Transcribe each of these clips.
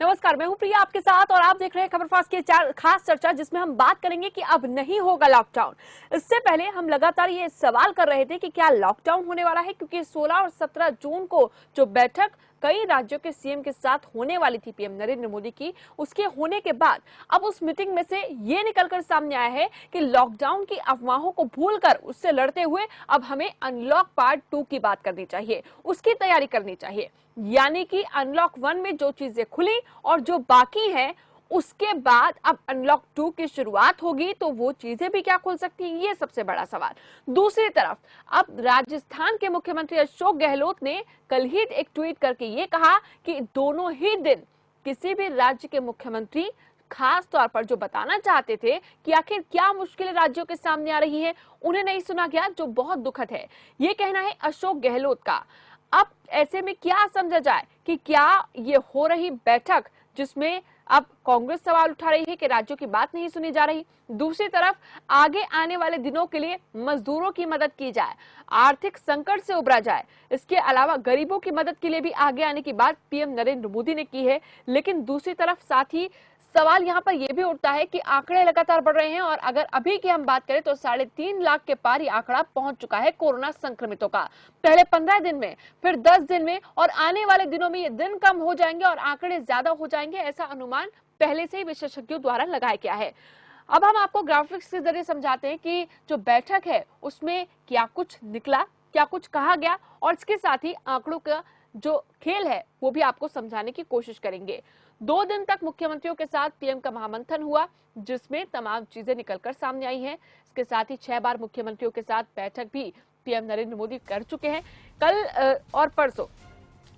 नमस्कार, मैं हूं प्रिया आपके साथ और आप देख रहे हैं खबरफास्ट की खास चर्चा, जिसमें हम बात करेंगे कि अब नहीं होगा लॉकडाउन। इससे पहले हम लगातार ये सवाल कर रहे थे कि क्या लॉकडाउन होने वाला है, क्योंकि 16 और 17 जून को जो बैठक कई राज्यों के सीएम के साथ होने वाली थी पीएम नरेंद्र मोदी की, उसके होने के बाद अब उस मीटिंग में से ये निकलकर सामने आया है कि लॉकडाउन की अफवाहों को भूलकर उससे लड़ते हुए अब हमें अनलॉक पार्ट 2 की बात करनी चाहिए, उसकी तैयारी करनी चाहिए। यानी कि अनलॉक 1 में जो चीजें खुली और जो बाकी है, उसके बाद अब अनलॉक 2 की शुरुआत होगी, तो वो चीजें भी क्या खुल सकती हैं, ये सबसे बड़ा सवाल। दूसरी तरफ अब राजस्थान के मुख्यमंत्री अशोक गहलोत ने कल ही एक ट्वीट करके ये कहा कि दोनों ही दिन किसी भी राज्य के मुख्यमंत्री खास तौर पर जो बताना चाहते थे कि आखिर क्या मुश्किलें राज्यों के सामने आ रही है, उन्हें नहीं सुना गया, जो बहुत दुखद है। ये कहना है अशोक गहलोत का। अब ऐसे में क्या समझा जाए कि क्या ये हो रही बैठक, जिसमें अब कांग्रेस सवाल उठा रही है कि राज्यों की बात नहीं सुनी जा रही, दूसरी तरफ आगे आने वाले दिनों के लिए मजदूरों की मदद की जाए, आर्थिक संकट से उबरा जाए, इसके अलावा गरीबों की मदद के लिए भी आगे आने की बात पीएम नरेंद्र मोदी ने की है। लेकिन दूसरी तरफ साथ ही सवाल यहाँ पर यह भी उठता है कि आंकड़े लगातार बढ़ रहे हैं और अगर अभी की हम बात करें तो 3.5 लाख के पार ये आंकड़ा पहुंच चुका है कोरोना संक्रमितों का। पहले 15 दिन में, फिर 10 दिन में, और आने वाले दिनों में ये दिन कम हो जाएंगे और आंकड़े ज्यादा हो जाएंगे, ऐसा अनुमान पहले से ही विशेषज्ञों द्वारा लगाया गया है। अब हम आपको ग्राफिक्स के जरिए समझाते हैं कि जो बैठक है उसमें क्या कुछ निकला, क्या कुछ कहा गया, और इसके साथ ही आंकड़ों का जो खेल है वो भी आपको समझाने की कोशिश करेंगे। 2 दिन तक मुख्यमंत्रियों के साथ पीएम का महामंथन हुआ, जिसमें तमाम चीजें निकलकर सामने आई हैं। इसके साथ ही 6 बार मुख्यमंत्रियों के साथ बैठक भी पीएम नरेंद्र मोदी कर चुके हैं। कल और परसों,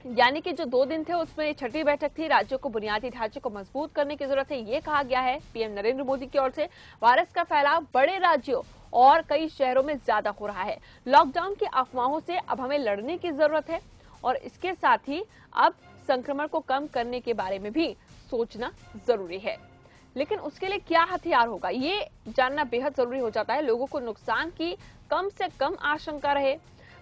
यानी कि जो 2 दिन थे, उसमें छठी बैठक थी। राज्यों को बुनियादी ढांचे को मजबूत करने की जरूरत है, ये कहा गया है पीएम नरेंद्र मोदी की ओर से। वायरस का फैलाव बड़े राज्यों और कई शहरों में ज्यादा हो रहा है। लॉकडाउन की अफवाहों से अब हमें लड़ने की जरूरत है और इसके साथ ही अब संक्रमण को कम करने के बारे में भी सोचना जरूरी है। लेकिन उसके लिए क्या हथियार होगा, ये जानना बेहद जरूरी हो जाता है। लोगों को नुकसान की कम से कम आशंका रहे,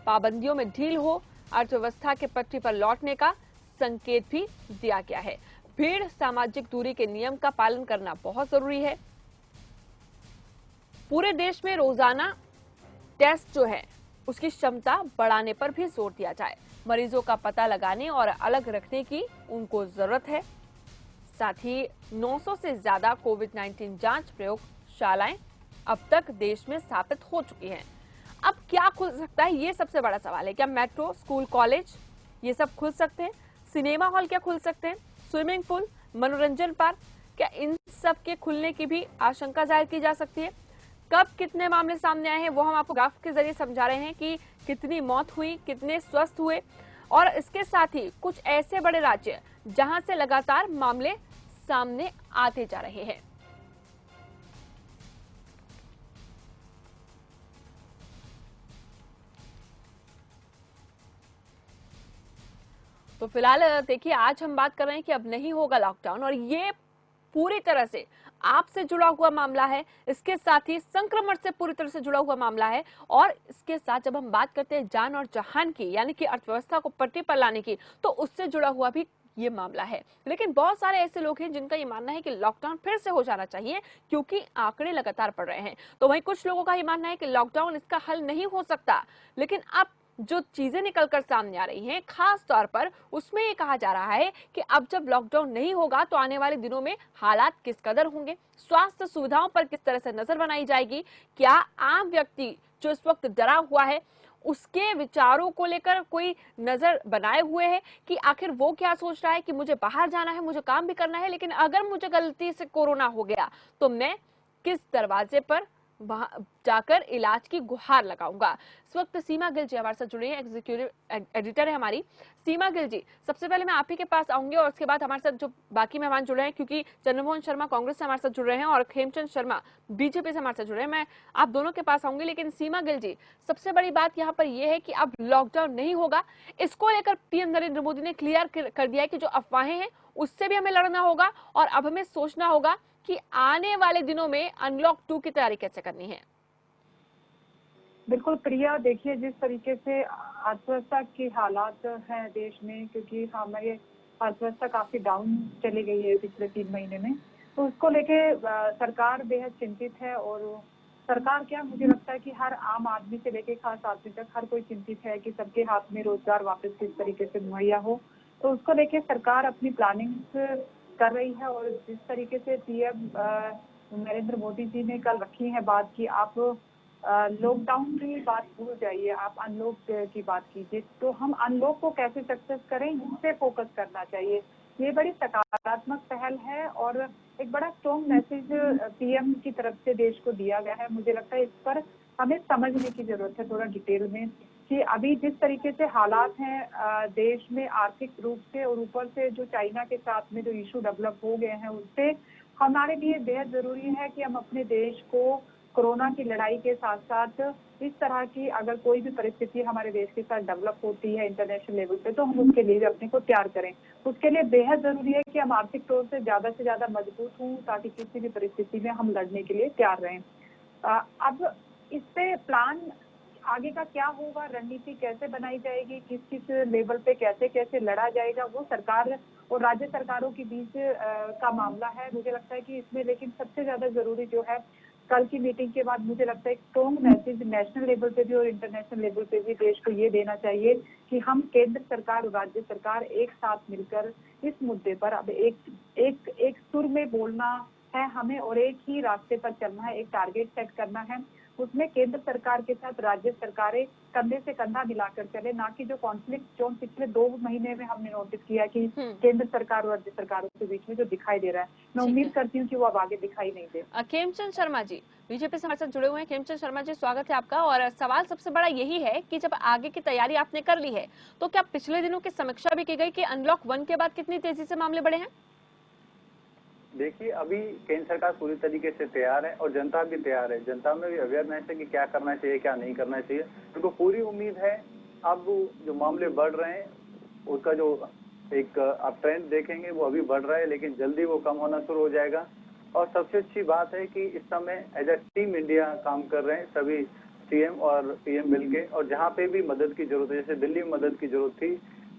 पाबंदियों में ढील हो, अर्थव्यवस्था के पटरी पर लौटने का संकेत भी दिया गया है। भीड़, सामाजिक दूरी के नियम का पालन करना बहुत जरूरी है। पूरे देश में रोजाना टेस्ट जो है उसकी क्षमता बढ़ाने पर भी जोर दिया जाए। मरीजों का पता लगाने और अलग रखने की उनको जरूरत है। साथ ही 900 से ज्यादा कोविड-19 जांच प्रयोगशालाएं अब तक देश में स्थापित हो चुकी हैं। अब क्या खुल सकता है, ये सबसे बड़ा सवाल है। क्या मेट्रो, स्कूल, कॉलेज ये सब खुल सकते हैं? सिनेमा हॉल क्या खुल सकते हैं? स्विमिंग पूल, मनोरंजन पार्क, क्या इन सब के खुलने की भी आशंका जाहिर की जा सकती है? कब कितने मामले सामने आए हैं वो हम आपको ग्राफ के जरिए समझा रहे हैं कि कितनी मौत हुई, कितने स्वस्थ हुए, और इसके साथ ही कुछ ऐसे बड़े राज्य जहां से लगातार मामले सामने आते जा रहे हैं। तो फिलहाल देखिए, आज हम बात कर रहे हैं कि अब नहीं होगा लॉकडाउन, और ये पूरी तरह से आपसे जुड़ा हुआ मामला है। इसके साथ ही संक्रमण से पूरी तरह से जुड़ा हुआ मामला है, और इसके साथ जब हम बात करते हैं जान और जहान की, यानी कि अर्थव्यवस्था को पटरी पर लाने की, तो उससे जुड़ा हुआ भी ये मामला है। लेकिन बहुत सारे ऐसे लोग हैं जिनका ये मानना है कि लॉकडाउन फिर से हो जाना चाहिए, क्योंकि आंकड़े लगातार बढ़ रहे हैं। तो वहीं कुछ लोगों का ये मानना है कि लॉकडाउन इसका हल नहीं हो सकता। लेकिन अब जो चीजें निकलकर सामने आ रही हैं, खास तौर पर उसमें ये कहा जा रहा है कि अब जब लॉकडाउन नहीं होगा तो आने वाले दिनों में हालात किस कदर होंगे, स्वास्थ्य सुविधाओं पर किस तरह से नजर बनाई जाएगी, क्या आम व्यक्ति जो इस वक्त डरा हुआ है उसके विचारों को लेकर कोई नजर बनाए हुए है कि आखिर वो क्या सोच रहा है कि मुझे बाहर जाना है, मुझे काम भी करना है, लेकिन अगर मुझे गलती से कोरोना हो गया तो मैं किस दरवाजे पर वहां जाकर इलाज की गुहार लगाऊंगा। इस वक्त सीमा गिल जी हमारे साथ जुड़े हैं, एग्जीक्यूटिव एडिटर है हमारी। सीमा गिल जी, सबसे पहले मैं आप ही के पास आऊंगी और उसके बाद हमारे साथ जो बाकी मेहमान जुड़े हैं, क्योंकि चंद्रमोहन शर्मा कांग्रेस से हमारे साथ जुड़ रहे हैं और खेमचंद शर्मा बीजेपी से हमारे साथ जुड़े हैं, मैं आप दोनों के पास आऊंगी। लेकिन सीमा गिल जी, सबसे बड़ी बात यहाँ पर यह है कि अब लॉकडाउन नहीं होगा, इसको लेकर पीएम नरेंद्र मोदी ने क्लियर कर दिया है कि जो अफवाहें हैं उससे भी हमें लड़ना होगा और अब हमें सोचना होगा कि आने वाले दिनों में अनलॉक 2 की तैयारी कैसे करनी है। बिल्कुल प्रिया, देखिए जिस तरीके से अर्थव्यवस्था की हालात हैं देश में, क्योंकि हमारे अर्थव्यवस्था काफी डाउन चली गई है पिछले 3 महीने में। तो उसको लेके सरकार बेहद चिंतित है। और सरकार क्या, मुझे लगता है कि हर आम आदमी से लेके खास आदमी तक हर कोई चिंतित है कि सबके हाथ में रोजगार वापस किस तरीके से मुहैया हो। तो उसको लेके सरकार अपनी प्लानिंग कर रही है। और जिस तरीके से पीएम नरेंद्र मोदी जी ने कल रखी है बात की, आप लॉकडाउन की बात भूल जाइए, आप अनलॉक की बात कीजिए। तो हम अनलॉक को कैसे सक्सेस करें, इस पे फोकस करना चाहिए। ये बड़ी सकारात्मक पहल है और एक बड़ा स्ट्रॉन्ग मैसेज पीएम की तरफ से देश को दिया गया है। मुझे लगता है इस पर हमें समझने की जरूरत है थोड़ा डिटेल में कि अभी जिस तरीके से हालात हैं देश में आर्थिक रूप से, और ऊपर से जो चाइना के साथ में जो इशू डेवलप हो गए हैं, उससे हमारे लिए बेहद जरूरी है कि हम अपने देश को कोरोना की लड़ाई के साथ साथ इस तरह की अगर कोई भी परिस्थिति हमारे देश के साथ डेवलप होती है इंटरनेशनल लेवल पे, तो हम उसके लिए अपने को तैयार करें। उसके लिए बेहद जरूरी है कि हम आर्थिक तौर से ज्यादा मजबूत हों ताकि किसी भी परिस्थिति में हम लड़ने के लिए तैयार रहें। अब इस पे प्लान आगे का क्या होगा, रणनीति कैसे बनाई जाएगी, किस किस लेवल पे कैसे कैसे लड़ा जाएगा, वो सरकार और राज्य सरकारों के बीच का मामला है। मुझे लगता है कि इसमें लेकिन सबसे ज्यादा जरूरी जो है, कल की मीटिंग के बाद मुझे लगता है एक स्ट्रॉन्ग मैसेज नेशनल लेवल पे भी और इंटरनेशनल लेवल पे भी देश को ये देना चाहिए कि हम केंद्र सरकार और राज्य सरकार एक साथ मिलकर इस मुद्दे पर अब एक सुर में बोलना है हमें और एक ही रास्ते पर चलना है, एक टारगेट सेट करना है। उसमें केंद्र सरकार के साथ राज्य सरकारें कंधे से कंधा मिलाकर चले, ना कि जो कॉन्फ्लिक्ट जो पिछले 2 महीने में हमने नोटिस किया कि केंद्र सरकार और राज्य सरकारों के बीच में जो दिखाई दे रहा है, मैं उम्मीद करती हूँ कि वो अब आगे दिखाई नहीं दे। खेमचंद शर्मा जी बीजेपी से हमारे साथ जुड़े हुए हैं। खेमचंद शर्मा जी, स्वागत है आपका। और सवाल सबसे बड़ा यही है कि जब आगे की तैयारी आपने कर ली है, तो क्या पिछले दिनों की समीक्षा भी की गई कि अनलॉक 1 के बाद कितनी तेजी से मामले बढ़े हैं? देखिए, अभी केंद्र सरकार पूरी तरीके से तैयार है और जनता भी तैयार है। जनता में भी अवेयरनेस है कि क्या करना चाहिए, क्या नहीं करना चाहिए। उनको पूरी उम्मीद है। अब जो मामले बढ़ रहे हैं उसका जो एक आप ट्रेंड देखेंगे वो अभी बढ़ रहा है, लेकिन जल्दी वो कम होना शुरू हो जाएगा। और सबसे अच्छी बात है कि इस समय एज अ टीम इंडिया काम कर रहे हैं सभी सीएम और पीएम मिलके। और जहाँ पे भी मदद की जरूरत है, जैसे दिल्ली में मदद की जरूरत थी,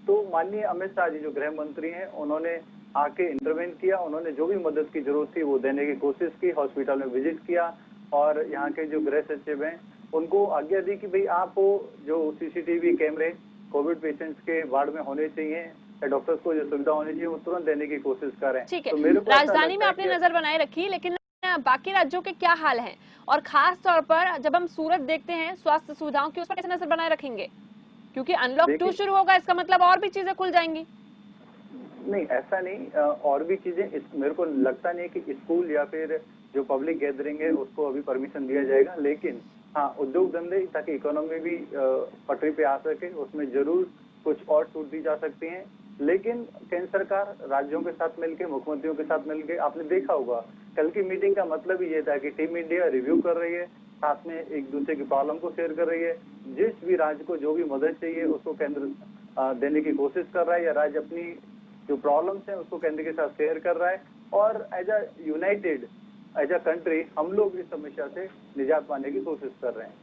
तो माननीय अमित शाह जी जो गृह मंत्री हैं, उन्होंने आके इंटरवेन किया। उन्होंने जो भी मदद की जरूरत थी वो देने की कोशिश की, हॉस्पिटल में विजिट किया और यहाँ के जो गृह सचिव हैं उनको आज्ञा दी कि भाई आप जो सीसीटीवी कैमरे कोविड पेशेंट्स के वार्ड में होने चाहिए, डॉक्टर्स को जो सुविधा होनी चाहिए वो तुरंत देने की कोशिश करें। ठीक है, तो राजधानी में आपने नजर बनाए रखी, लेकिन बाकी राज्यों के क्या हाल है? और खास तौर पर जब हम सूरत देखते हैं स्वास्थ्य सुविधाओं की, उस पर कैसे नजर बनाए रखेंगे? क्योंकि अनलॉक 2 शुरू होगा, इसका मतलब और भी चीजें खुल जाएंगी। नहीं, ऐसा नहीं। और भी चीजें मेरे को लगता नहीं है कि स्कूल या फिर जो पब्लिक गैदरिंग है उसको अभी परमिशन दिया जाएगा। लेकिन हाँ, उद्योग धंधे ताकि इकोनॉमी भी पटरी पे आ सके, उसमें जरूर कुछ और छूट दी जा सकती है। लेकिन केंद्र सरकार राज्यों के साथ मिलकर, मुख्यमंत्रियों के साथ मिलकर, आपने देखा होगा कल की मीटिंग का मतलब ही ये था कि टीम इंडिया रिव्यू कर रही है, साथ में एक दूसरे की प्रॉब्लम को शेयर कर रही है। जिस भी राज्य को जो भी मदद चाहिए उसको केंद्र देने की कोशिश कर रहा है, या राज्य अपनी जो प्रॉब्लम्स हैं उसको केंद्र के साथ शेयर कर रहा है। और as a united as a country हम लोग इस समस्या से निजात पाने की कोशिश कर रहे हैं।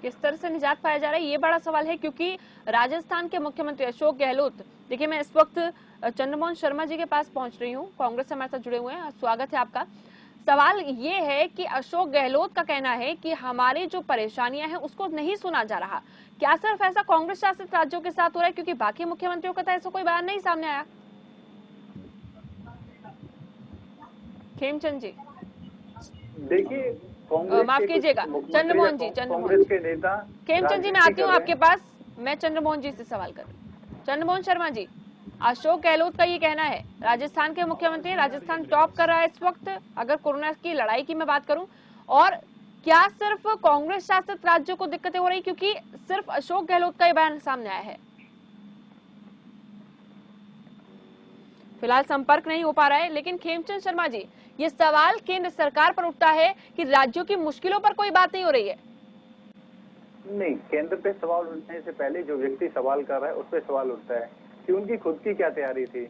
किस तरह से निजात पाया जा रहा है, ये बड़ा सवाल है। क्योंकि राजस्थान के मुख्यमंत्री अशोक गहलोत, देखिए मैं इस वक्त चंद्रमोहन शर्मा जी के पास पहुंच रही हूँ, कांग्रेस से हमारे साथ जुड़े हुए हैं, स्वागत है आपका। सवाल ये है कि अशोक गहलोत का कहना है कि हमारी जो परेशानियां हैं उसको नहीं सुना जा रहा। क्या सिर्फ ऐसा कांग्रेस शासित राज्यों के साथ हो रहा है, क्योंकि बाकी मुख्यमंत्रियों का तो ऐसा कोई बयान नहीं सामने आया? खेमचंद जी देखिए, माफ कीजिएगा चंद्रमोहन जी, कांग्रेस के नेता खेमचंद जी, मैं आती हूँ आपके पास। मैं चंद्रमोहन जी से सवाल कर रही हूँ। चंद्रमोहन शर्मा जी, अशोक गहलोत का ये कहना है, राजस्थान के मुख्यमंत्री, राजस्थान टॉप कर रहा है इस वक्त अगर कोरोना की लड़ाई की मैं बात करूं, और क्या सिर्फ कांग्रेस शासित राज्यों को दिक्कतें हो रही, क्योंकि सिर्फ अशोक गहलोत का ये बयान सामने आया है? फिलहाल संपर्क नहीं हो पा रहा है। लेकिन खेमचंद शर्मा जी, ये सवाल केंद्र सरकार पर उठता है कि राज्यों की मुश्किलों पर कोई बात नहीं हो रही है। नहीं, केंद्र पे सवाल उठने से पहले जो व्यक्ति सवाल कर रहा है उस पर सवाल उठता है कि उनकी खुद की क्या तैयारी थी।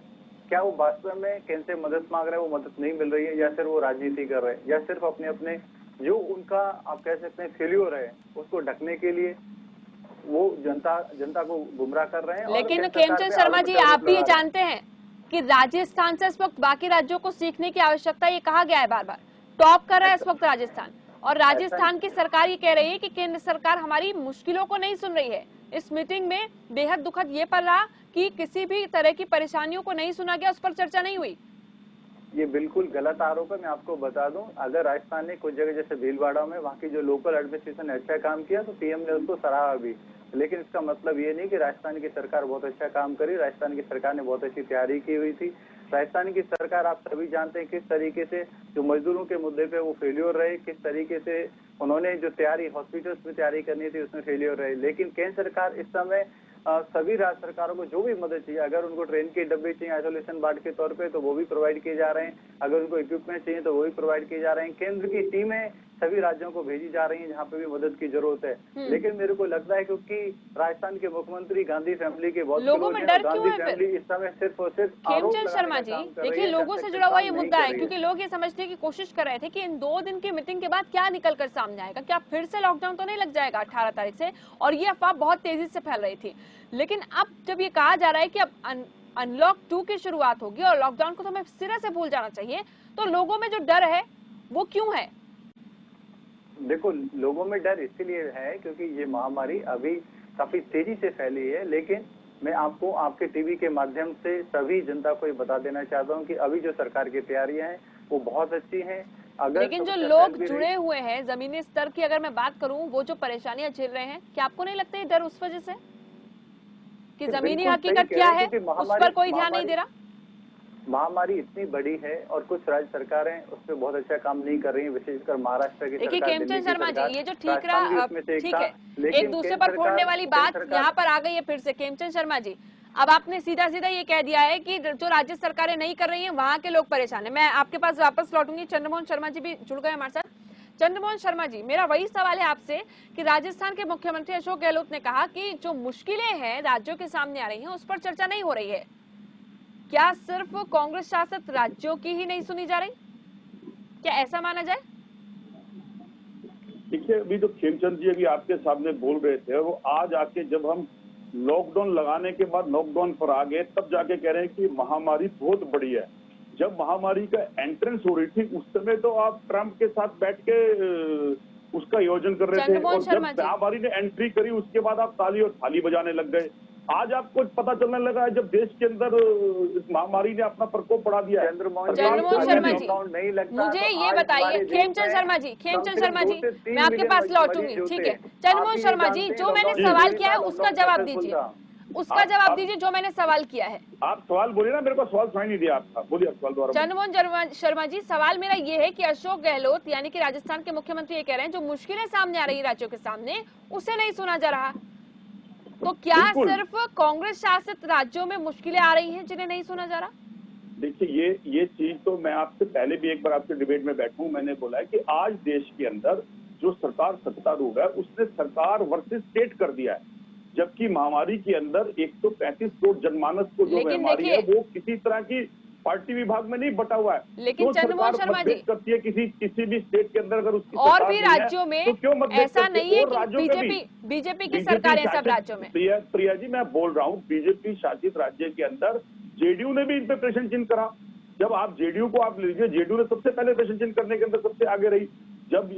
क्या वो वास्तव में केंद्र से मदद मांग रहे हैं, वो मदद नहीं मिल रही है, या सिर्फ वो राजनीति कर रहे हैं, या सिर्फ अपने जो उनका आप कह सकते हैं फेल्योर है उसको ढकने के लिए वो जनता को गुमराह कर रहे हैं। लेकिन खेमचंद शर्मा जी, आप भी जानते हैं कि राजस्थान से इस वक्त बाकी राज्यों को सीखने की आवश्यकता, ये कहा गया है बार बार, टॉप कर रहा है इस वक्त राजस्थान, और राजस्थान की सरकार ये कह रही है कि केंद्र सरकार हमारी मुश्किलों को नहीं सुन रही है। इस मीटिंग में बेहद दुखद ये पर रहा कि किसी भी तरह की परेशानियों को नहीं सुना गया, उस पर चर्चा नहीं हुई। ये बिल्कुल गलत आरोप है। मैं आपको बता दूं, अगर राजस्थान ने कुछ जगह जैसे भीलवाड़ा में वहाँ की जो लोकल एडमिनिस्ट्रेशन ने अच्छा काम किया तो पीएम ने उसको सराहा भी, लेकिन इसका मतलब ये नहीं कि राजस्थान की सरकार बहुत अच्छा काम करी। राजस्थान की सरकार ने बहुत अच्छी तैयारी की हुई थी। राजस्थान की सरकार, आप सभी जानते हैं किस तरीके से जो मजदूरों के मुद्दे पे वो फेल्योर रहे, किस तरीके से उन्होंने जो तैयारी हॉस्पिटल्स में तैयारी करनी थी उसमें फेल्योर रहे। लेकिन केंद्र सरकार इस समय सभी राज्य सरकारों को जो भी मदद चाहिए, अगर उनको ट्रेन के डब्बे चाहिए आइसोलेशन वार्ड के तौर पे तो वो भी प्रोवाइड किए जा रहे हैं, अगर उनको इक्विपमेंट चाहिए तो वो भी प्रोवाइड किए जा रहे हैं। केंद्र की टीमें सभी राज्यों को भेजी जा रही हैं जहाँ पे भी मदद की जरूरत है। लेकिन मेरे को लगता है क्योंकि राजस्थान के मुख्यमंत्री गांधी फैमिली के बहुत लोगों में डर क्यों है फैमिली इस समय सिर्फ और सिर्फ खेमचंद शर्मा जी, देखिए लोगों से जुड़ा हुआ ये मुद्दा है, क्योंकि लोग ये समझने की कोशिश कर रहे थे कि इन 2 दिन की मीटिंग के बाद क्या निकल कर सामने आएगा, क्या फिर से लॉकडाउन तो नहीं लग जाएगा 18 तारीख से, और ये अफवाह बहुत तेजी से फैल रही थी। लेकिन अब जब ये कहा जा रहा है कि अब अनलॉक 2 की शुरुआत होगी और लॉकडाउन को तो हमें सिरे से भूल जाना चाहिए, तो लोगों में जो डर है वो क्यों है? देखो, लोगों में डर इसलिए है क्योंकि ये महामारी अभी काफी तेजी से फैली है। लेकिन मैं आपको आपके टीवी के माध्यम से सभी जनता को ये बता देना चाहता हूँ कि अभी जो सरकार की तैयारियां हैं वो बहुत अच्छी हैं। अगर लेकिन जो लोग जुड़े हुए हैं जमीनी स्तर की अगर मैं बात करूं, वो जो परेशानियां झेल रहे हैं, क्या आपको नहीं लगता ये डर उस वजह से कि जमीनी हकीकत क्या है उस पर कोई ध्यान नहीं दे रहा? महामारी इतनी बड़ी है और कुछ राज्य सरकारें उस पर बहुत अच्छा काम नहीं कर रही है, विशेषकर महाराष्ट्र की सरकार। देखिए खेमचंद शर्मा जी, ये जो ठीक रहा, ठीक है, एक दूसरे पर फोड़ने वाली बात यहाँ पर आ गई है फिर से। खेमचंद शर्मा जी, अब आपने सीधा सीधा ये कह दिया है कि जो राज्य सरकारें नहीं कर रही हैं वहां के लोग परेशान है। मैं आपके पास वापस लौटूंगी, चंद्रमोहन शर्मा जी भी जुड़ गए हमारे साथ। चंद्रमोहन शर्मा जी, मेरा वही सवाल है आपसे कि राजस्थान के मुख्यमंत्री अशोक गहलोत ने कहा कि जो मुश्किलें हैं राज्यों के सामने आ रही हैं उस पर चर्चा नहीं हो रही है। क्या सिर्फ कांग्रेस शासित राज्यों की ही नहीं सुनी जा रही? क्या ऐसा माना जाए? देखिए, अभी तो खेमचंद जी अभी आपके सामने बोल रहे थे, वो आज आके जब हम लॉकडाउन लगाने के बाद लॉकडाउन पर आ गए तब जाके कह रहे हैं कि महामारी बहुत बड़ी है। जब महामारी का एंट्रेंस हो रही थी उस समय तो आप ट्रंप के साथ बैठ के उसका आयोजन कर रहे थे, और जब महामारी ने एंट्री करी उसके बाद आप ताली और थाली बजाने लग गए। आज आपको पता चलने लगा है जब देश के अंदर इस महामारी ने अपना प्रकोप बढ़ा दिया है। चंद्रमोहन शर्मा जी, मुझे ये बताइए, खेमचंद शर्मा जी, मैं आपके पास लौटूंगी, ठीक है। चंद्रमोहन शर्मा जी, जो मैंने सवाल किया है उसका जवाब दीजिए, उसका जवाब दीजिए जो मैंने सवाल किया है। आप सवाल बोलिए ना, मेरे को सवाल सुनाई नहीं दिया आपका, बोलिए सवाल दोबारा। चंद्रमोहन शर्मा जी, सवाल मेरा ये है कि अशोक गहलोत यानी कि राजस्थान के मुख्यमंत्री ये कह रहे हैं जो मुश्किलें सामने आ रही राज्यों के सामने उसे नहीं सुना जा रहा, तो क्या सिर्फ कांग्रेस शासित राज्यों में मुश्किलें आ रही हैं जिन्हें नहीं सुना जा रहा? देखिए, ये चीज तो मैं आपसे पहले भी एक बार आपके डिबेट में बैठूं, मैंने बोला है कि आज देश के अंदर जो सरकार सत्तारूढ़ है उसने सरकार वर्सेस स्टेट कर दिया है, जबकि महामारी के अंदर 135 करोड़ जनमानस को जो बीमारी है वो किसी तरह की पार्टी विभाग में नहीं बटा हुआ है। लेकिन चंद्रमोहन शर्मा जी करती है किसी भी स्टेट के अंदर, अगर उसकी और भी राज्यों में तो क्यों ऐसा नहीं है कि बीजेपी की सरकार है सब राज्यों में। प्रिया जी, मैं बोल रहा हूँ बीजेपी शासित राज्य के अंदर जेडीयू ने भी इन पे प्रश्न चिन्ह करा। जब आप जेडीयू को आप लीजिए, जेडीयू ने सबसे पहले प्रश्न चिन्ह करने के अंदर सबसे आगे रही। जब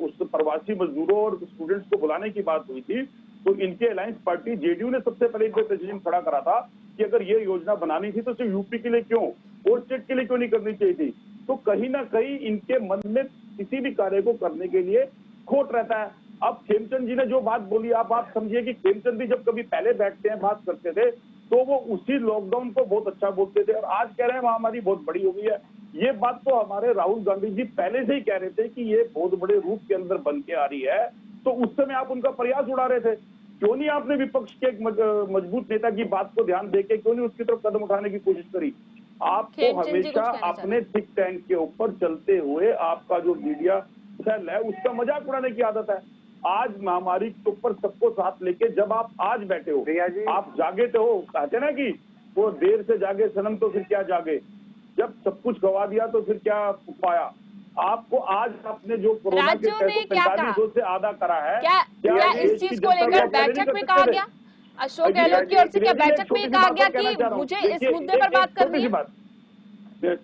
उस प्रवासी मजदूरों और स्टूडेंट्स को बुलाने की बात हुई थी तो इनके अलायंस पार्टी जेडीयू ने सबसे पहले इन पे प्रश्न चिन्ह खड़ा करा था कि अगर ये योजना बनानी थी तो सिर्फ यूपी के लिए क्यों और स्टेट के लिए क्यों नहीं करनी चाहिए थी। तो कहीं ना कहीं इनके मन में किसी भी कार्य को करने के लिए खोट रहता है। अब खेमचंद जी ने जो बात बोली, आप समझिए कि खेमचंद भी जब कभी पहले बैठते हैं बात करते थे तो वो उसी लॉकडाउन को बहुत अच्छा बोलते थे, और आज कह रहे हैं महामारी बहुत बड़ी हो गई है। ये बात तो हमारे राहुल गांधी जी पहले से ही कह रहे थे कि ये बहुत बड़े रूप के अंदर बन के आ रही है, तो उस समय आप उनका प्रयास उड़ा रहे थे। क्यों नहीं आपने विपक्ष के एक मजबूत नेता की बात को ध्यान देके क्यों नहीं उसकी तरफ कदम उठाने की कोशिश करी? आपको हमेशा अपने थिंक टैंक के ऊपर चलते हुए आपका जो मीडिया सेल है उसका मजाक उड़ाने की आदत है। आज महामारी के ऊपर सबको साथ लेके जब आप आज बैठे हो, आप जागे तो हो, कहते ना कि वो देर से जागे सनम तो फिर क्या जागे, जब सब कुछ गवा दिया तो फिर क्या पाया। आपको आज आपने जो कोरोना के 45 से आधा करा है, क्या इस चीज को लेकर बैठक में कहा गया? अशोक गहलोत की ओर से क्या बैठक में कहा गया कि मुझे इस मुद्दे पर बात करनी है?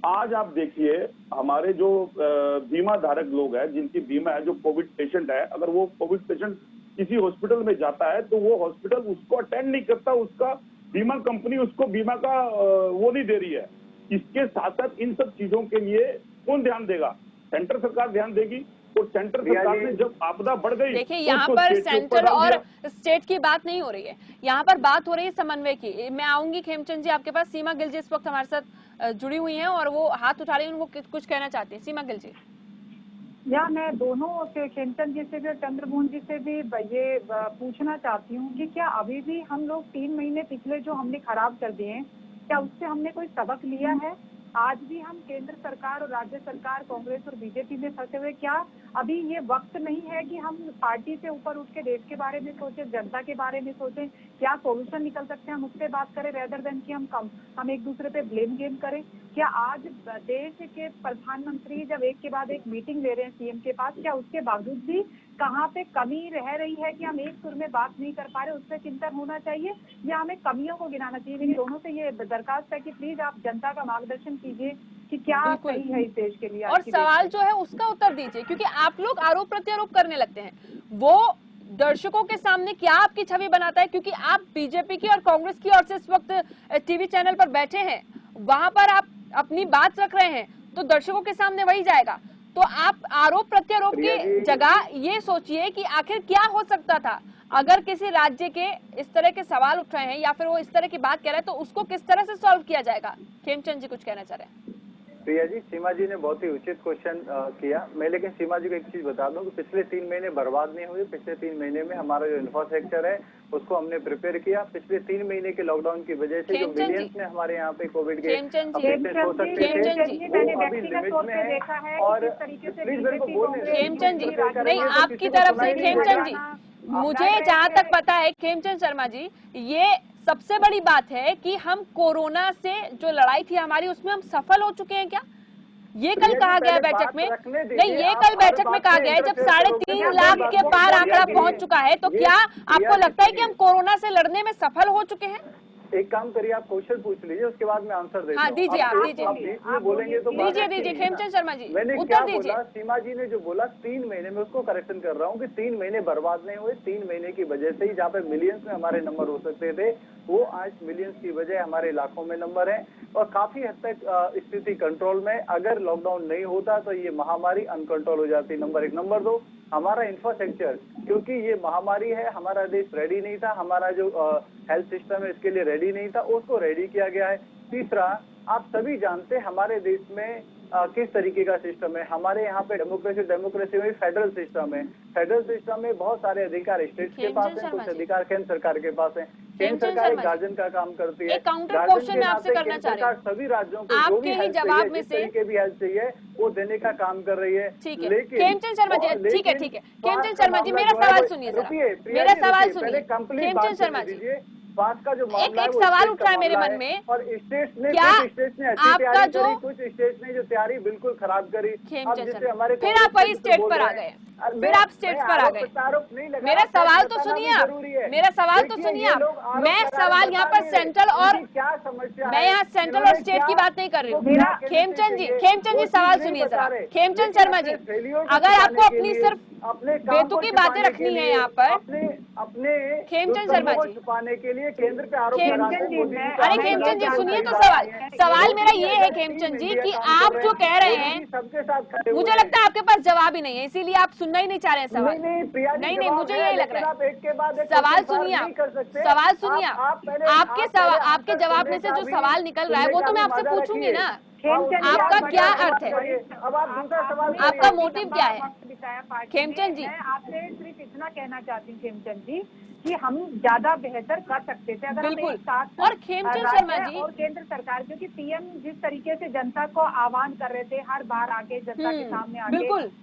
आज आप देखिए, हमारे जो बीमा धारक लोग हैं, जिनकी बीमा है, जो कोविड पेशेंट है, अगर वो कोविड पेशेंट किसी हॉस्पिटल में जाता है तो वो हॉस्पिटल उसको अटेंड नहीं करता, उसका बीमा कंपनी उसको बीमा का वो नहीं दे रही है। इसके साथ साथ इन सब चीजों के लिए कौन ध्यान देगा? सेंटर सरकार ध्यान देगी। और सेंटर सरकार ने जब आपदा बढ़ गई, देखिए यहाँ पर सेंटर और स्टेट की बात नहीं हो रही है, यहाँ पर बात हो रही है समन्वय की। मैं आऊंगी खेमचंद जी आपके पास। सीमा गिल जी इस वक्त हमारे साथ जुड़ी हुई हैं और वो हाथ उठा रही हैं, उनको कुछ कहना चाहती हैं। सीमा गिल जी। या मैं दोनों से, खेमचंद जी से भी और चंद्रमोहन जी से भी ये पूछना चाहती हूँ कि क्या अभी भी हम लोग 3 महीने पिछले जो हमने खराब कर दिए हैं, क्या उससे हमने कोई सबक लिया है? आज भी हम केंद्र सरकार और राज्य सरकार, कांग्रेस और बीजेपी में फंसे हुए, क्या अभी ये वक्त नहीं है कि हम पार्टी से ऊपर उठ के देश के बारे में सोचें, जनता के बारे में सोचें, क्या सॉल्यूशन निकल सकते हैं हम उससे बात करें, रेदर देन कि हम एक दूसरे पे ब्लेम गेम करें? क्या आज देश के प्रधानमंत्री जब एक के बाद एक मीटिंग ले रहे हैं सीएम के पास, क्या उसके बावजूद भी कहाँ पे कमी रह रही है कि हम एक सुर में बात नहीं कर पा रहे, उससे चिंतन होना चाहिए या हमें कमियों को गिनाना चाहिए? मेरी दोनों से ये दरखास्त है कि प्लीज आप जनता का मार्गदर्शन कीजिए कि क्या सही है इस देश के लिए। और सवाल जो है उसका उत्तर दीजिए, क्योंकि आप लोग आरोप प्रत्यारोप करने लगते हैं। वो दर्शकों के सामने क्या आपकी छवि बनाता है? क्योंकि आप बीजेपी की और कांग्रेस की ओर से इस वक्त टीवी चैनल पर बैठे हैं, वहां पर आप अपनी बात रख रहे हैं, तो दर्शकों के सामने वही जाएगा। तो आप आरोप प्रत्यारोप की जगह ये सोचिए कि आखिर क्या हो सकता था अगर किसी राज्य के इस तरह के सवाल उठ रहे हैं या फिर वो इस तरह की बात कह रहे हैं, तो उसको किस तरह से सॉल्व किया जाएगा? खेमचंद जी कुछ कहना चाह रहे हैं। प्रिया जी, सीमा जी ने बहुत ही उचित क्वेश्चन किया। मैं लेकिन सीमा जी को एक चीज बता दूं कि पिछले 3 महीने बर्बाद नहीं हुए। पिछले 3 महीने में हमारा जो इंफ्रास्ट्रक्चर है उसको हमने प्रिपेयर किया। पिछले 3 महीने के लॉकडाउन की वजह से जो मिलियंस ने हमारे यहाँ पे कोविड के हो सकते थे, वो अभी लिमिट में है। और प्लीज मेरे को बोलने खेमचंद जी, नहीं आपकी तरफ से खेमचंद जी, मुझे जहाँ तक पता है खेमचंद शर्मा जी, ये सबसे बड़ी बात है कि हम कोरोना से जो लड़ाई थी हमारी, उसमें हम सफल हो चुके हैं क्या? ये कल कहा गया बैठक में। नहीं, ये कल बैठक में कहा गया है जब 3.5 लाख के पार आंकड़ा पहुंच चुका है, तो क्या आपको लगता है कि हम कोरोना से लड़ने में सफल हो चुके हैं? एक काम करिए, आप क्वेश्चन पूछ लीजिए, उसके बाद मैं आंसर देता हूं। हाँ, दीजिए आप बोलेंगे तो दीजिए खेमचंद शर्मा जी, मैंने उत्तर क्या दीजिए। बोला? सीमा जी ने जो बोला 3 महीने में, उसको करेक्शन कर रहा हूँ कि 3 महीने बर्बाद नहीं हुए। 3 महीने की वजह से ही जहाँ पे मिलियंस में हमारे नंबर हो सकते थे, वो आज मिलियंस की वजह हमारे लाखों में नंबर है और काफी हद तक स्थिति कंट्रोल में। अगर लॉकडाउन नहीं होता तो ये महामारी अनकंट्रोल हो जाती। नंबर 1। नंबर 2, हमारा इंफ्रास्ट्रक्चर, क्योंकि ये महामारी है, हमारा देश रेडी नहीं था, हमारा जो हेल्थ सिस्टम है इसके लिए रेडी नहीं था, उसको रेडी किया गया है। तीसरा, आप सभी जानते हैं हमारे देश में किस तरीके का सिस्टम है। हमारे यहाँ पे डेमोक्रेसी में फेडरल सिस्टम है। फेडरल सिस्टम में बहुत सारे अधिकार स्टेट्स के पास हैं, कुछ अधिकार केंद्र सरकार के पास हैं। केंद्र सरकार एक गार्जियन का काम करती है। काउंटर क्वेश्चन मैं आपसे करना चाह रही हूँ। सभी राज्यों को जो भी हेल्प चाहिए, जिस तरीके भी हेल्प चाहिए, वो देने का काम कर रही है। लेकिन खेमचंद शर्मा जी, ठीक है खेमचंद शर्मा जी, मेरा सवाल सुनिए जरा, मेरा सवाल सुनिए खेमचंद शर्मा जी। पास का जो मामला एक सवाल उठ रहा है मेरे मन में, और स्टेट्स ने क्या आपका जो कुछ स्टेट्स ने जो तैयारी बिल्कुल खराब करी। अब जिससे हमारे फिर आप वही स्टेट पर आ गए, फिर आप स्टेट्स पर आ गए। मेरा सवाल तो सुनिए आप, मेरा सवाल तो सुनिए आप। मैं सवाल यहाँ पर सेंट्रल और क्या समस्या, मैं यहाँ सेंट्रल और स्टेट की बात नहीं कर रही हूँ। खेमचंद जी सवाल सुनिए जरा। खेमचंद शर्मा जी, अगर आपको अपनी सिर्फ बेतुकी बातें रखनी है यहाँ पर, अपने खेमचंद शर्मा जी छुपाने के लिए केंद्र पे आरोप लगाते हैं। अरे खेमचंद जी सुनिए तो सवाल मेरा ये है खेमचंद जी कि आप जो कह रहे हैं, सबके साथ मुझे लगता है आपके पास जवाब ही नहीं है, इसीलिए आप सुनना ही नहीं चाह रहे हैं सवाल। नहीं, मुझे यही लग रहा है। सवाल सुनिए आप, सवाल सुनिए आप। आपके जवाब में से जो सवाल निकल रहा है वो तो मैं आपसे पूछूंगी ना, आपका क्या अर्थ है, अब आप दूसरा सवाल, आपका मोटिव क्या है? खेमचंद जी, आपसे सिर्फ इतना कहना चाहती हूँ खेमचंद जी कि हम ज्यादा बेहतर कर सकते थे अगर हम एक साथ। और खेमचंद शर्मा जी और केंद्र सरकार, क्योंकि पीएम जिस तरीके से जनता को आह्वान कर रहे थे, हर बार आके जनता के सामने आके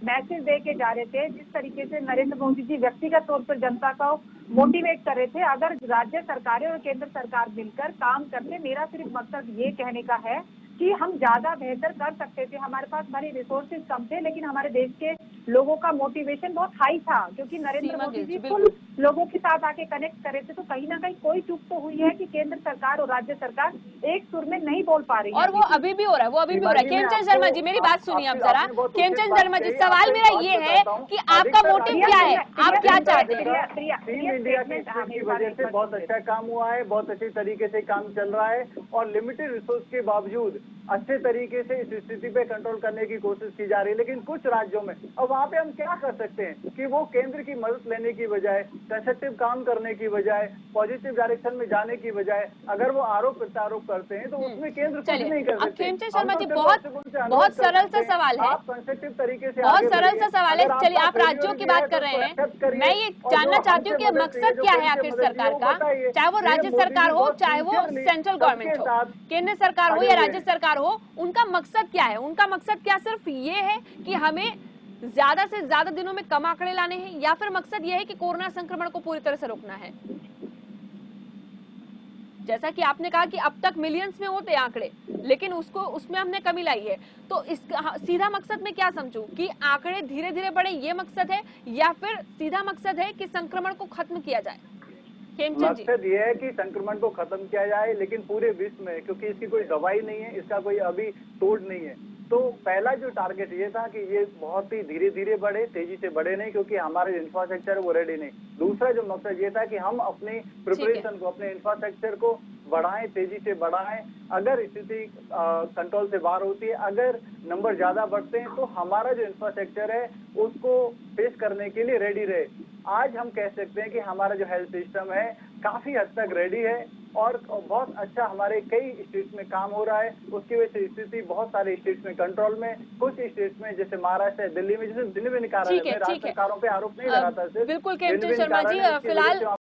मैसेज दे के जा रहे थे, जिस तरीके से नरेंद्र मोदी जी व्यक्तिगत तौर पर जनता को मोटिवेट कर रहे थे, अगर राज्य सरकारें और केंद्र सरकार मिलकर काम करते, मेरा सिर्फ मकसद ये कहने का है कि हम ज्यादा बेहतर कर सकते थे। हमारे पास हमारे रिसोर्सेज कम थे, लेकिन हमारे देश के लोगों का मोटिवेशन बहुत हाई था, क्योंकि नरेंद्र सीमा मोदी जी गिल, फुल बिल्कुल। लोगों के साथ आके कनेक्ट करे थे। तो कहीं ना कहीं कोई चूक तो हुई है कि केंद्र सरकार और राज्य सरकार एक सुर में नहीं बोल पा रही है। और वो अभी भी हो रहा है, वो अभी भी हो रहा है। खेमचंद शर्मा जी, मेरी बात सुनिए अब जरा। खेमचंद शर्मा जी, सवाल मेरा ये है कि आपका मोटिव क्या है, आप क्या चाहते हैं? टीम इंडिया की की वजह से बहुत अच्छा काम हुआ है, बहुत अच्छे तरीके से काम चल रहा है और लिमिटेड रिसोर्स के बावजूद अच्छे तरीके से इस स्थिति पे कंट्रोल करने की कोशिश की जा रही है। लेकिन कुछ राज्यों में, और वहाँ पे हम क्या कर सकते हैं कि वो केंद्र की मदद लेने की बजाय, कंस्ट्रक्टिव काम करने की बजाय, पॉजिटिव डायरेक्शन में जाने की बजाय अगर वो आरोप प्रत्यारोप करते हैं तो उसमें केंद्र कुछ चलिए, नहीं कर अब सकते। खेमचंद शर्मा जी, बहुत सरल सा सवाल है, आप कंस्ट्रक्टिव तरीके से बहुत आगे सरल सा सवाल है। अगर चलिए, आपका आप राज्यों की failure बात है, कर तो रहे accept हैं, करिए। मैं ये और जानना जो चाहती हूँ कि हमसे मदद मकसद चाहिए, क्या जो है आखिर कहीं से सरकार मदद का, चाहिए, वो चाहे वो बताइए। राज्य ये सरकार मोदी हो, बहुत चाहे वो sincerely सेंट्रल गवर्नमेंट सबके हो, साथ केंद्र सरकार हो खड़े या हुए राज्य हैं। सरकार हो, उनका मकसद क्या है? उनका मकसद क्या सिर्फ ये है कि हमें ज्यादा से ज्यादा दिनों में कम आंकड़े लाने हैं, या फिर मकसद ये है कि कोरोना संक्रमण को पूरी तरह से रोकना है? जैसा कि आपने कहा कि अब तक मिलियंस में होते आंकड़े, लेकिन उसमें हमने कमी लाई है। तो इसका सीधा मकसद मैं क्या समझूं कि आंकड़े धीरे धीरे बढ़े, ये मकसद है, या फिर सीधा मकसद है कि संक्रमण को खत्म किया जाए? खेमचंद जी, मकसद ये है कि संक्रमण को खत्म किया जाए, लेकिन पूरे विश्व में, क्योंकि इसकी कोई दवाई नहीं है, इसका कोई अभी तोड़ नहीं है। तो पहला जो टारगेट ये था कि ये बहुत ही धीरे धीरे बढ़े, तेजी से बढ़े नहीं, क्योंकि हमारे इंफ्रास्ट्रक्चर वो रेडी नहीं। दूसरा जो मकसद ये था कि हम अपनी प्रिपरेशन को, अपने इंफ्रास्ट्रक्चर को बढ़ाएं, तेजी से बढ़ाएं। अगर स्थिति कंट्रोल से बाहर होती है, अगर नंबर ज्यादा बढ़ते हैं, तो हमारा जो इंफ्रास्ट्रक्चर है उसको फेस करने के लिए रेडी रहे। आज हम कह सकते हैं कि हमारा जो हेल्थ सिस्टम है काफी हद तक रेडी है और बहुत अच्छा हमारे कई स्टेट्स में काम हो रहा है। उसकी वजह से स्थिति बहुत सारे स्टेट्स में कंट्रोल में, कुछ स्टेट्स में जैसे महाराष्ट्र, दिल्ली में, जैसे दिल्ली में निकाला है, मैं राज्य सरकारों पे आरोप नहीं लगाता, सिर्फ बिल्कुल दिल्ली खेमचंद में शर्मा निकाला जी, है, उसकी वजह फिलहाल से